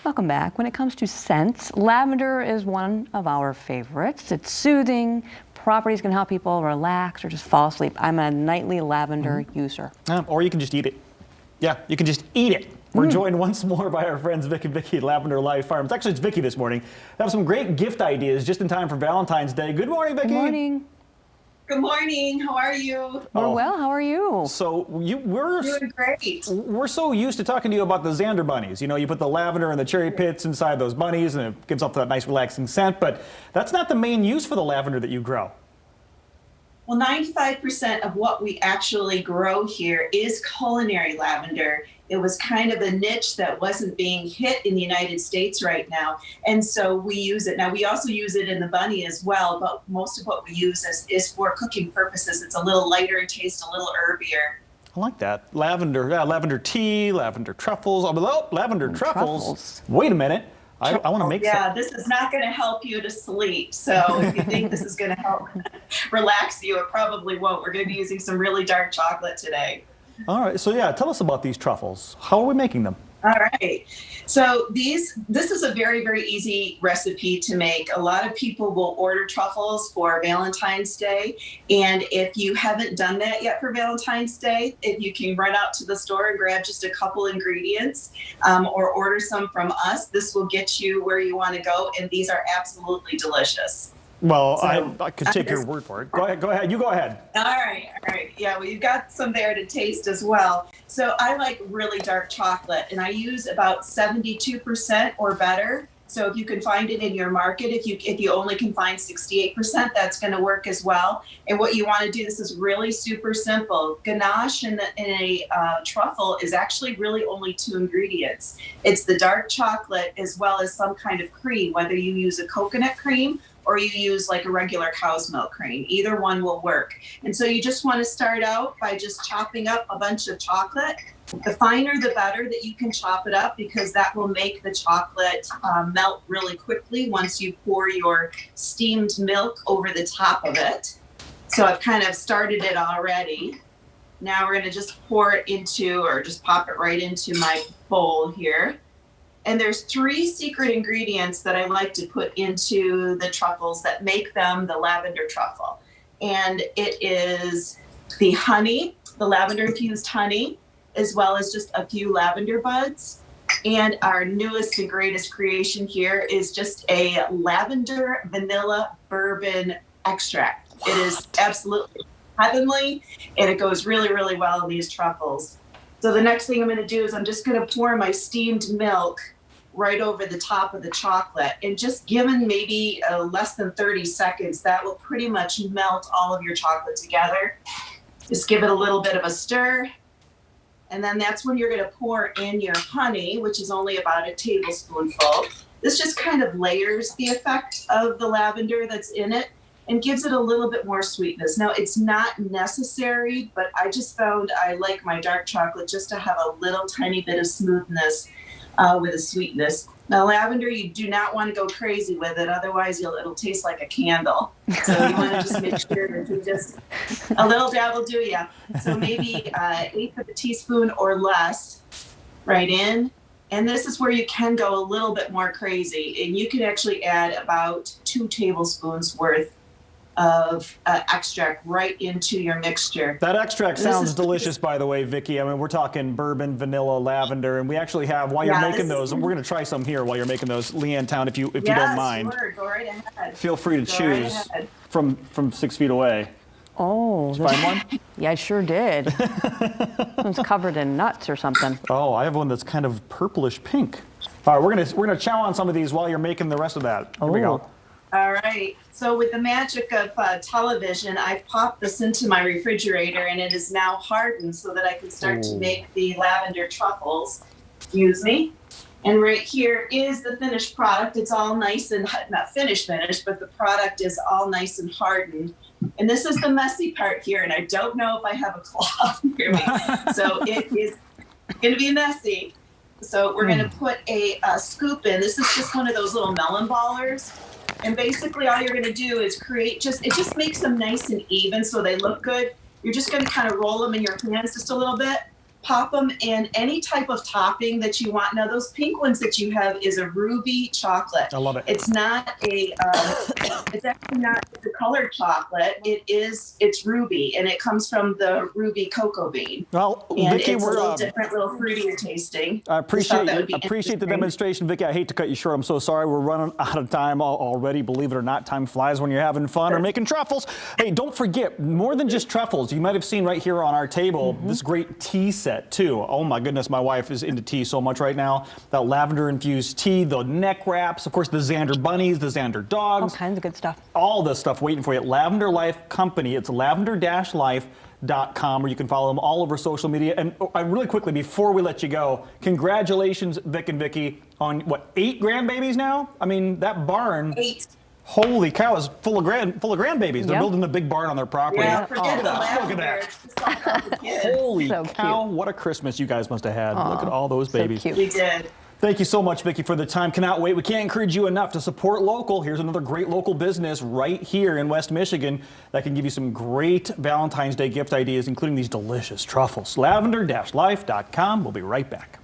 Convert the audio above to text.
Welcome back. When it comes to scents, lavender is one of our favorites. It's soothing. Properties can help people relax or just fall asleep. I'm a nightly lavender user. Or you can just eat it. Yeah, you can just eat it. We're joined once more by our friends Vic and Vicky at Lavender Life Farms. Actually, it's Vicky this morning. We have some great gift ideas just in time for Valentine's Day. Good morning, Vicky. Good morning. Good morning. How are you? We're well. How are you? So we're doing great. We're so used to talking to you about the Xander bunnies. You know, you put the lavender and the cherry pits inside those bunnies, and it gives off that nice, relaxing scent. But that's not the main use for the lavender that you grow. Well, 95% of what we actually grow here is culinary lavender. It was kind of a niche that wasn't being hit in the United States right now. And so we use it. Now, we also use it in the bunny as well, but most of what we use is for cooking purposes. It's a little lighter in taste, a little herbier. I like that. Lavender, lavender tea, lavender truffles. Oh, lavender truffles. Wait a minute. I want to make some. Yeah, this is not going to help you to sleep. So if you think this is going to help relax you, it probably won't. We're going to be using some really dark chocolate today. All right. So yeah, tell us about these truffles. How are we making them? All right. So this is a very, very easy recipe to make. A lot of people will order truffles for Valentine's Day. And if you haven't done that yet for Valentine's Day, if you can run out to the store and grab just a couple ingredients or order some from us, this will get you where you want to go. And these are absolutely delicious. Well, so, I could take your word for it. Go ahead. You go ahead. All right. Yeah, well, you've got some there to taste as well. So I like really dark chocolate, and I use about 72% or better. So if you can find it in your market, if you only can find 68%, that's going to work as well. And what you want to do, this is really super simple. Ganache in a truffle is actually really only 2 ingredients. It's the dark chocolate as well as some kind of cream, whether you use a coconut cream or you use like a regular cow's milk cream. Either one will work. And so you just want to start out by just chopping up a bunch of chocolate. The finer the better that you can chop it up, because that will make the chocolate melt really quickly once you pour your steamed milk over the top of it. So I've kind of started it already. Now we're going to just pour it into, or just pop it right into my bowl here. And there's 3 secret ingredients that I like to put into the truffles that make them the lavender truffle. And it is the honey, the lavender infused honey, as well as just a few lavender buds. And our newest and greatest creation here is just a lavender vanilla bourbon extract. It is absolutely heavenly, and it goes really, really well in these truffles. So the next thing I'm going to do is I'm just going to pour my steamed milk right over the top of the chocolate, and just given maybe less than 30 seconds, that will pretty much melt all of your chocolate together. Just give it a little bit of a stir, and then that's when you're going to pour in your honey, which is only about a tablespoonful. This just kind of layers the effect of the lavender that's in it and gives it a little bit more sweetness. Now, it's not necessary, but I just found I like my dark chocolate just to have a little tiny bit of smoothness with a sweetness. Now, lavender, you do not want to go crazy with it, otherwise it'll taste like a candle. So you want to just make sure that you just, a little dab will do ya. So maybe 1/8 of a teaspoon or less right in. And this is where you can go a little bit more crazy. And you can actually add about 2 tablespoons worth of extract right into your mixture. That extract sounds delicious, by the way, Vicky. I mean, we're talking bourbon, vanilla, lavender, and we actually have, while you're making those, and we're going to try some here while you're making those, Leanne Town, if you don't mind. Sure. Go right ahead. Feel free to choose from 6 feet away. Oh, did you find one? Yeah, I sure did. It's covered in nuts or something. Oh, I have one that's kind of purplish pink. All right, we're gonna chow on some of these while you're making the rest of that. Here we go. All right. So with the magic of television, I've popped this into my refrigerator, and it is now hardened so that I can start to make the lavender truffles. Excuse me. And right here is the finished product. It's all nice and, not finished, but the product is all nice and hardened. And this is the messy part here, and I don't know if I have a cloth near me. So it is going to be messy. So we're going to put a scoop in. This is just one of those little melon ballers. And basically all you're going to do is it just makes them nice and even so they look good. You're just going to kind of roll them in your hands just a little bit. pop them in any type of topping that you want. Now, those pink ones that you have is a ruby chocolate. I love it. It's not a, it's actually not the colored chocolate. It's ruby, and it comes from the ruby cocoa bean. Well, And Vicki, it's a we're little different, little fruitier tasting. I appreciate that would be appreciate the interesting. demonstration, Vicki. I hate to cut you short. I'm so sorry. We're running out of time already. Believe it or not, time flies when you're having fun or making truffles. Hey, don't forget, more than just truffles. You might have seen right here on our table this great tea set too. Oh my goodness, my wife is into tea so much right now. That lavender infused tea, the neck wraps, of course the Xander bunnies, the Xander dogs. All kinds of good stuff. All this stuff waiting for you at Lavender Life Company. It's lavender-life.com, where you can follow them all over social media. And really quickly, before we let you go, congratulations, Vic and Vicki, on what, 8 grandbabies now? I mean, that barn. 8. Holy cow, is full of grandbabies. They're Yep. building a big barn on their property. Yeah, forget the Look at lavender. that. It's just all about the kids. Holy So cow, cute. what a Christmas you guys must have had. Look at all those So babies. cute. We did. Thank you so much, Vicki, for the time. Cannot wait. We can't encourage you enough to support local. Here's another great local business right here in West Michigan that can give you some great Valentine's Day gift ideas, including these delicious truffles. Lavender-life.com. We'll be right back.